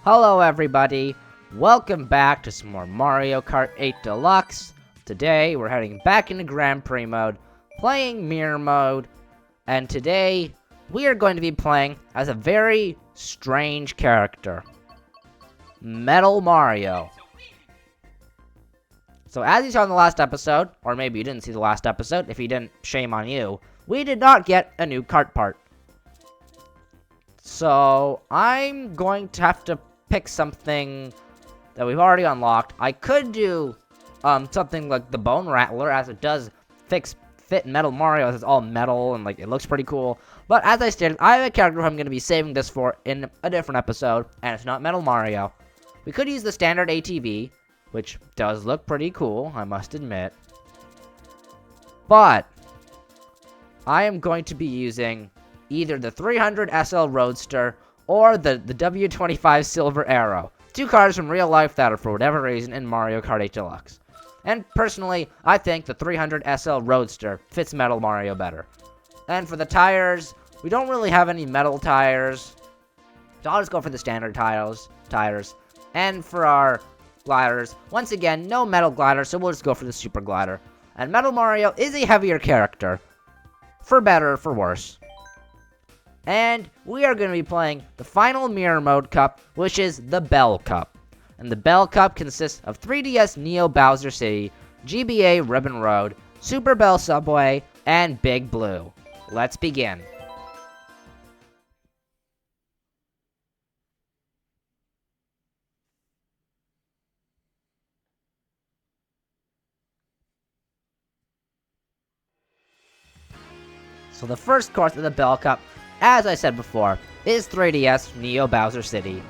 Hello everybody, welcome back to some more Mario Kart 8 Deluxe. Today we're heading back into Grand Prix mode, playing Mirror mode, and today we are going to be playing as a very strange character, Metal Mario. So as you saw in the last episode, or maybe you didn't see the last episode, if you didn't, shame on you, we did not get a new kart part. So I'm going to have to pick something that we've already unlocked. I could do something like the Bone Rattler, as it does fit Metal Mario, as it's all metal and like it looks pretty cool. But as I stated, I have a character who I'm going to be saving this for in a different episode, and it's not Metal Mario. We could use the standard ATV, which does look pretty cool, I must admit. But I am going to be using either the 300 SL Roadster or the W25 Silver Arrow. Two cars from real life that are, for whatever reason, in Mario Kart 8 Deluxe. And personally, I think the 300 SL Roadster fits Metal Mario better. And for the tires, we don't really have any metal tires, so I'll just go for the standard tires. And for our gliders, once again, no metal glider, so we'll just go for the Super Glider. And Metal Mario is a heavier character, for better or for worse. And we are going to be playing the final Mirror Mode Cup, which is the Bell Cup. And the Bell Cup consists of 3DS Neo Bowser City, GBA Ribbon Road, Super Bell Subway, and Big Blue. Let's begin. So the first course of the Bell Cup, as I said before, is 3DS Neo Bowser City.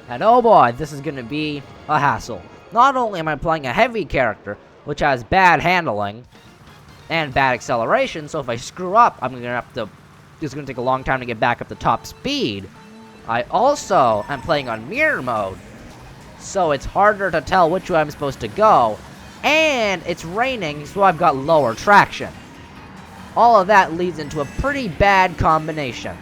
And oh boy, this is going to be a hassle. Not only am I playing a heavy character, which has bad handling and bad acceleration, so if I screw up, I'm going to have to... It's going to take a long time to get back up to top speed. I also am playing on Mirror Mode, so it's harder to tell which way I'm supposed to go. And it's raining, so I've got lower traction. All of that leads into a pretty bad combination.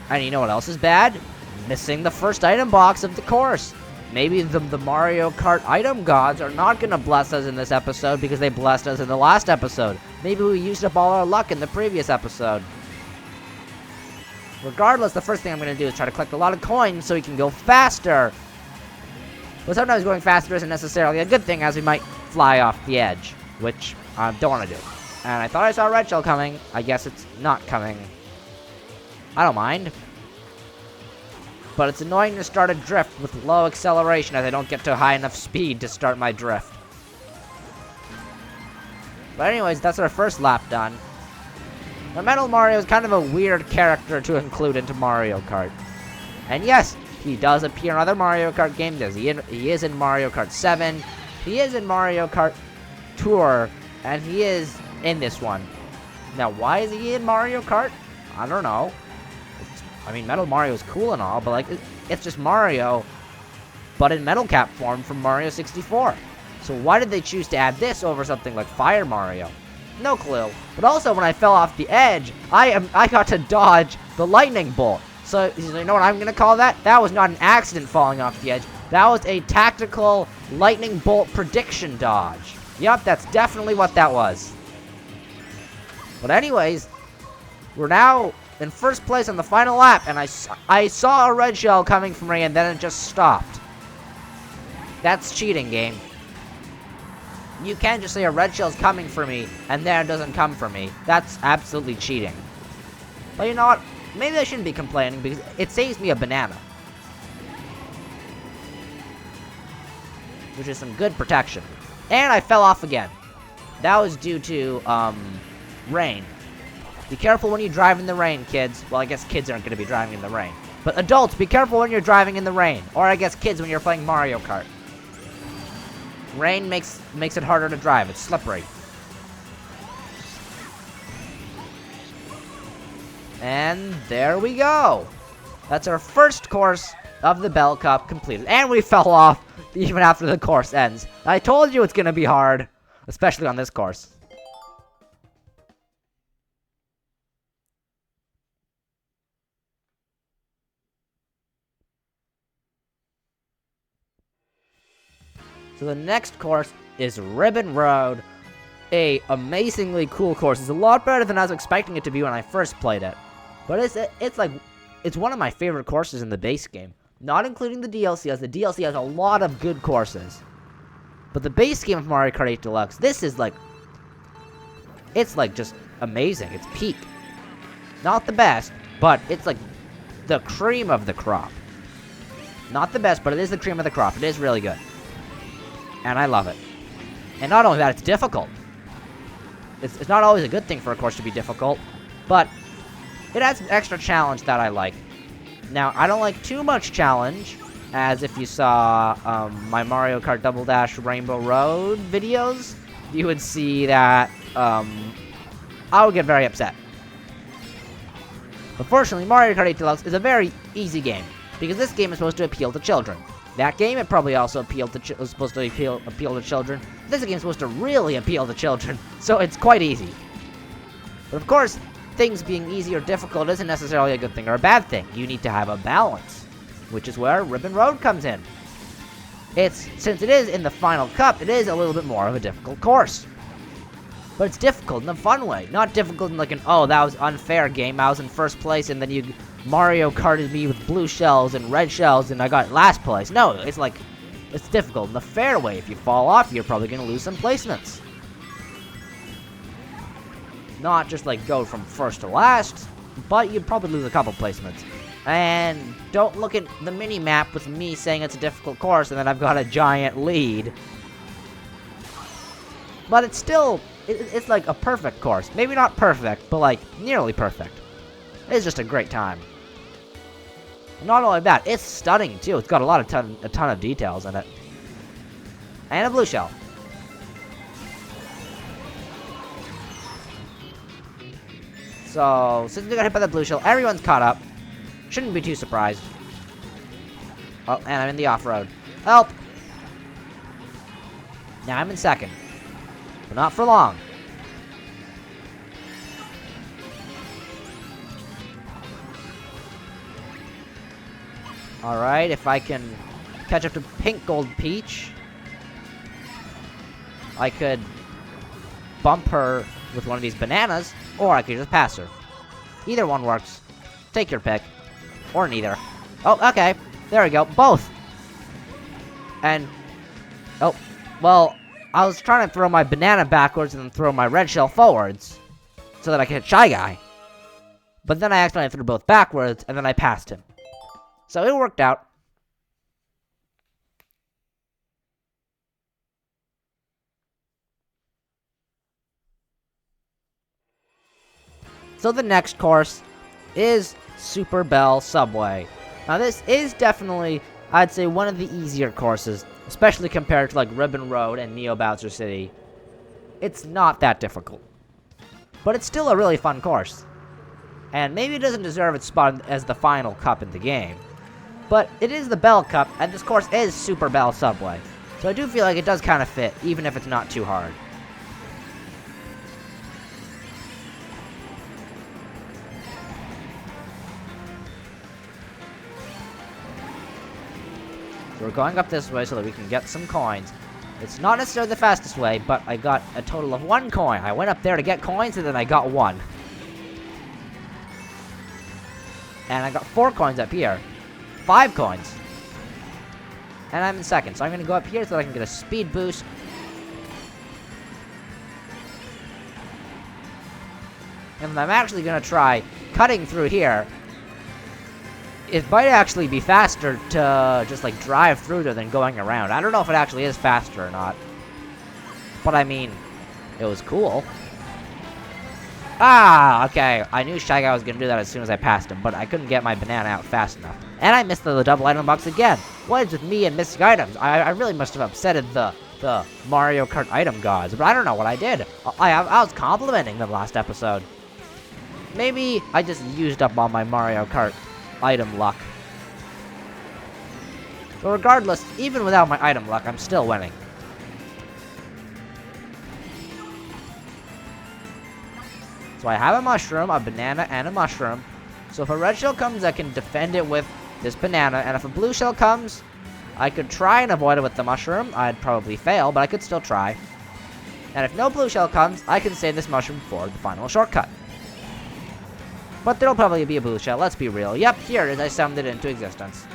And you know what else is bad? Missing the first item box of the course. Maybe the Mario Kart item gods are not going to bless us in this episode because they blessed us in the last episode. Maybe we used up all our luck in the previous episode. Regardless, the first thing I'm going to do is try to collect a lot of coins so we can go faster. But sometimes going faster isn't necessarily a good thing, as we might fly off the edge, which I don't want to do. And I thought I saw a red shell coming. I guess it's not coming. I don't mind. But it's annoying to start a drift with low acceleration as I don't get to high enough speed to start my drift. But anyways, that's our first lap done. Now, Metal Mario is kind of a weird character to include into Mario Kart. And yes, he does appear in other Mario Kart games. He is in Mario Kart 7. He is in Mario Kart Tour. And he is in this one. Now, why is he in Mario Kart? I don't know. I mean, Metal Mario is cool and all, but like, it's just Mario, but in Metal Cap form from Mario 64. So why did they choose to add this over something like Fire Mario? No clue. But also, when I fell off the edge, I got to dodge the lightning bolt. So you know what I'm gonna call that? That was not an accident falling off the edge. That was a tactical lightning bolt prediction dodge. Yup, that's definitely what that was. But anyways, we're now in first place on the final lap, and I saw a red shell coming from me, and then it just stopped. That's cheating, game. You can't just say a red shell's coming for me, and then it doesn't come for me. That's absolutely cheating. But you know what? Maybe I shouldn't be complaining, because it saves me a banana. Which is some good protection. And I fell off again. That was due to, rain. Be careful when you drive in the rain, kids. Well, I guess kids aren't going to be driving in the rain. But adults, be careful when you're driving in the rain. Or I guess kids when you're playing Mario Kart. Rain makes it harder to drive. It's slippery. And there we go. That's our first course of the Bell Cup completed. And we fell off even after the course ends. I told you it's going to be hard. Especially on this course. So the next course is Ribbon Road. A amazingly cool course. It's a lot better than I was expecting it to be when I first played it. But it's one of my favorite courses in the base game. Not including the DLC, as the DLC has a lot of good courses. But the base game of Mario Kart 8 Deluxe, this is like... It's like just amazing. It's peak. Not the best, but it's like the cream of the crop. Not the best, but it is the cream of the crop. It is really good. And I love it. And not only that, it's difficult. It's not always a good thing for a course to be difficult, but it adds an extra challenge that I like. Now, I don't like too much challenge, as if you saw my Mario Kart Double Dash Rainbow Road videos, you would see that I would get very upset. But fortunately, Mario Kart 8 Deluxe is a very easy game, because this game is supposed to appeal to children. That game, it probably also was supposed to appeal to children. This game is supposed to really appeal to children, so it's quite easy. But of course, things being easy or difficult isn't necessarily a good thing or a bad thing. You need to have a balance, which is where Ribbon Road comes in. Since it is in the final cup, it is a little bit more of a difficult course. But it's difficult in a fun way, not difficult in like an, oh, that was unfair game, I was in first place, and then you Mario Karted me with blue shells and red shells, and I got last place. No, it's like, it's difficult in the fair way. If you fall off, you're probably going to lose some placements. Not just like go from first to last, but you'd probably lose a couple placements. And don't look at the mini-map with me saying it's a difficult course, and then I've got a giant lead. But it's still, it's like a perfect course. Maybe not perfect, but like nearly perfect. It's just a great time. Not only that, it's stunning too. It's got a ton of details in it. And a blue shell. So, since we got hit by the blue shell, everyone's caught up. Shouldn't be too surprised. Oh, and I'm in the off-road. Help! Now I'm in second. But not for long. Alright, if I can catch up to Pink Gold Peach, I could bump her with one of these bananas, or I could just pass her. Either one works. Take your pick. Or neither. Oh, okay. There we go. Both. And, oh, well, I was trying to throw my banana backwards and then throw my red shell forwards so that I could hit Shy Guy. But then I accidentally threw both backwards, and then I passed him. So it worked out. So the next course is Super Bell Subway. Now this is definitely, I'd say, one of the easier courses, especially compared to like Ribbon Road and Neo Bowser City. It's not that difficult. But it's still a really fun course. And maybe it doesn't deserve its spot as the final cup in the game. But it is the Bell Cup, and this course is Super Bell Subway. So I do feel like it does kind of fit, even if it's not too hard. So we're going up this way so that we can get some coins. It's not necessarily the fastest way, but I got a total of 1 coin. I went up there to get coins, and then I got 1. And I got 4 coins up here. 5 coins. And I'm in second, so I'm going to go up here so that I can get a speed boost. And I'm actually going to try cutting through here. It might actually be faster to just like drive through there than going around. I don't know if it actually is faster or not. But I mean, it was cool. Ah, okay. I knew Shy Guy was going to do that as soon as I passed him, but I couldn't get my banana out fast enough. And I missed the double item box again. What is with me and missing items? I really must have upsetted the Mario Kart item gods, but I don't know what I did. I was complimenting them last episode. Maybe I just used up all my Mario Kart item luck. But regardless, even without my item luck, I'm still winning. So I have a mushroom, a banana, and a mushroom. So if a red shell comes, I can defend it with this banana. And if a blue shell comes, I could try and avoid it with the mushroom. I'd probably fail, but I could still try. And if no blue shell comes, I can save this mushroom for the final shortcut. But there'll probably be a blue shell, let's be real. Yep, here it is, I summoned it into existence.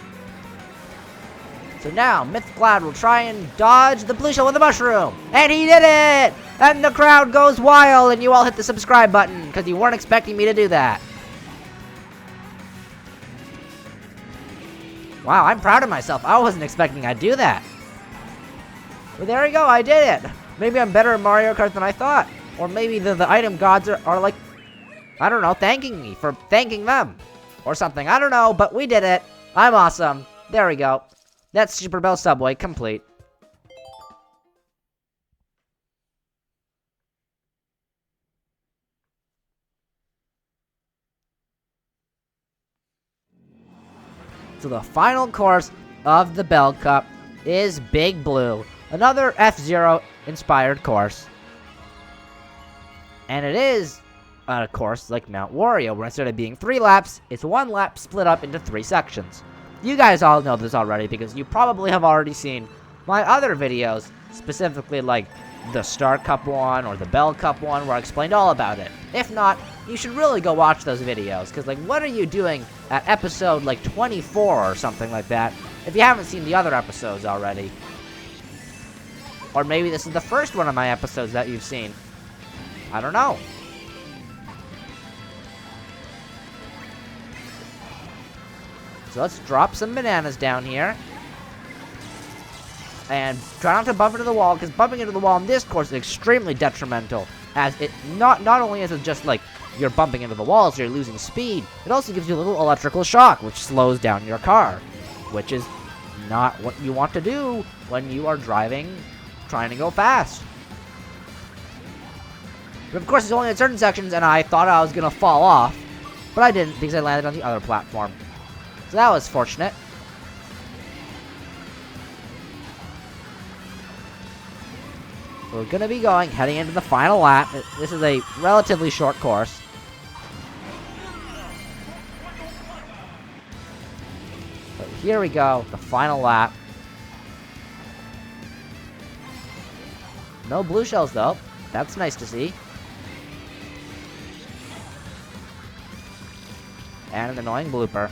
So now, Myth Cloud will try and dodge the blue shell with the mushroom! And he did it! And the crowd goes wild, and you all hit the subscribe button, because you weren't expecting me to do that. Wow, I'm proud of myself. I wasn't expecting I'd do that. Well, there you go, I did it! Maybe I'm better at Mario Kart than I thought. Or maybe the item gods are like, I don't know, thanking me for thanking them. Or something, I don't know, but we did it. I'm awesome. There we go. That's Super Bell Subway complete. So the final course of the Bell Cup is Big Blue. Another F-Zero inspired course. And it is a course like Mount Wario, where instead of being 3 laps, it's 1 lap split up into 3 sections. You guys all know this already because you probably have already seen my other videos, specifically like the Star Cup one or the Bell Cup one, where I explained all about it. If not, you should really go watch those videos, because like, what are you doing at episode like 24 or something like that if you haven't seen the other episodes already? Or maybe this is the first one of my episodes that you've seen. I don't know. So let's drop some bananas down here. And try not to bump into the wall, because bumping into the wall in this course is extremely detrimental. As it not only is it just like you're bumping into the walls, so you're losing speed, it also gives you a little electrical shock, which slows down your car. Which is not what you want to do when you are driving, trying to go fast. But of course, it's only in certain sections, and I thought I was going to fall off. But I didn't, because I landed on the other platform. So that was fortunate. We're going to be heading into the final lap. This is a relatively short course. But here we go, the final lap. No blue shells though. That's nice to see. And an annoying blooper.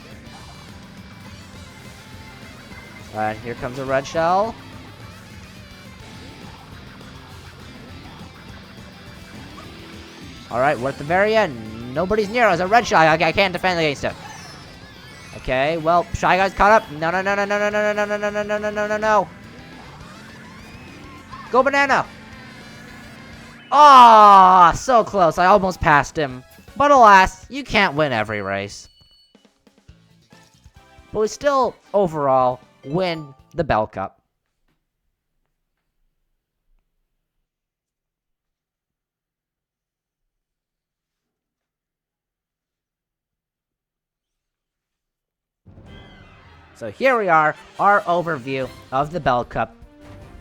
And here comes a red shell. Alright, we're at the very end. Nobody's near us. A red shell. I can't defend against it. Okay, well, Shy Guy's caught up. No, no, no, no, no, no, no, no, no, no, no, no, no, no, no, no. Go banana. Ah, so close. I almost passed him. But alas, you can't win every race. But we still, overall, win the Bell Cup. So here we are, our overview of the Bell Cup,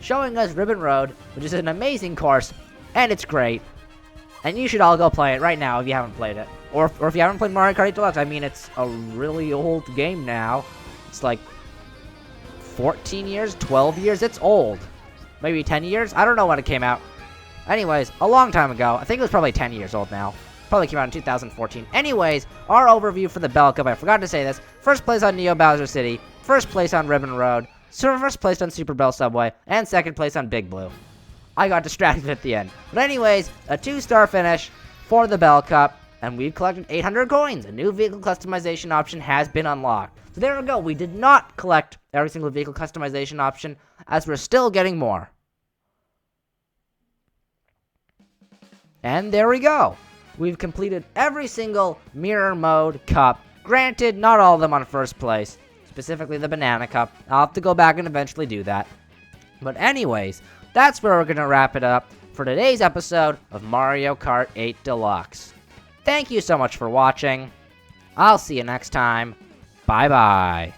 showing us Ribbon Road, which is an amazing course, and it's great. And you should all go play it right now if you haven't played it. Or if you haven't played Mario Kart 8 Deluxe, I mean, it's a really old game now. It's like 14 years, 12 years, it's old. Maybe 10 years? I don't know when it came out. Anyways, a long time ago. I think it was probably 10 years old now. Probably came out in 2014. Anyways, our overview for the Bell Cup, I forgot to say this. First place on Neo Bowser City, first place on Ribbon Road, first place on Super Bell Subway, and second place on Big Blue. I got distracted at the end. But anyways, a 2-star finish for the Bell Cup, and we've collected 800 coins. A new vehicle customization option has been unlocked. So there we go. We did not collect every single vehicle customization option, as we're still getting more. And there we go. We've completed every single Mirror Mode Cup. Granted, not all of them on first place. Specifically the Banana Cup. I'll have to go back and eventually do that. But anyways, that's where we're going to wrap it up for today's episode of Mario Kart 8 Deluxe. Thank you so much for watching. I'll see you next time. Bye-bye.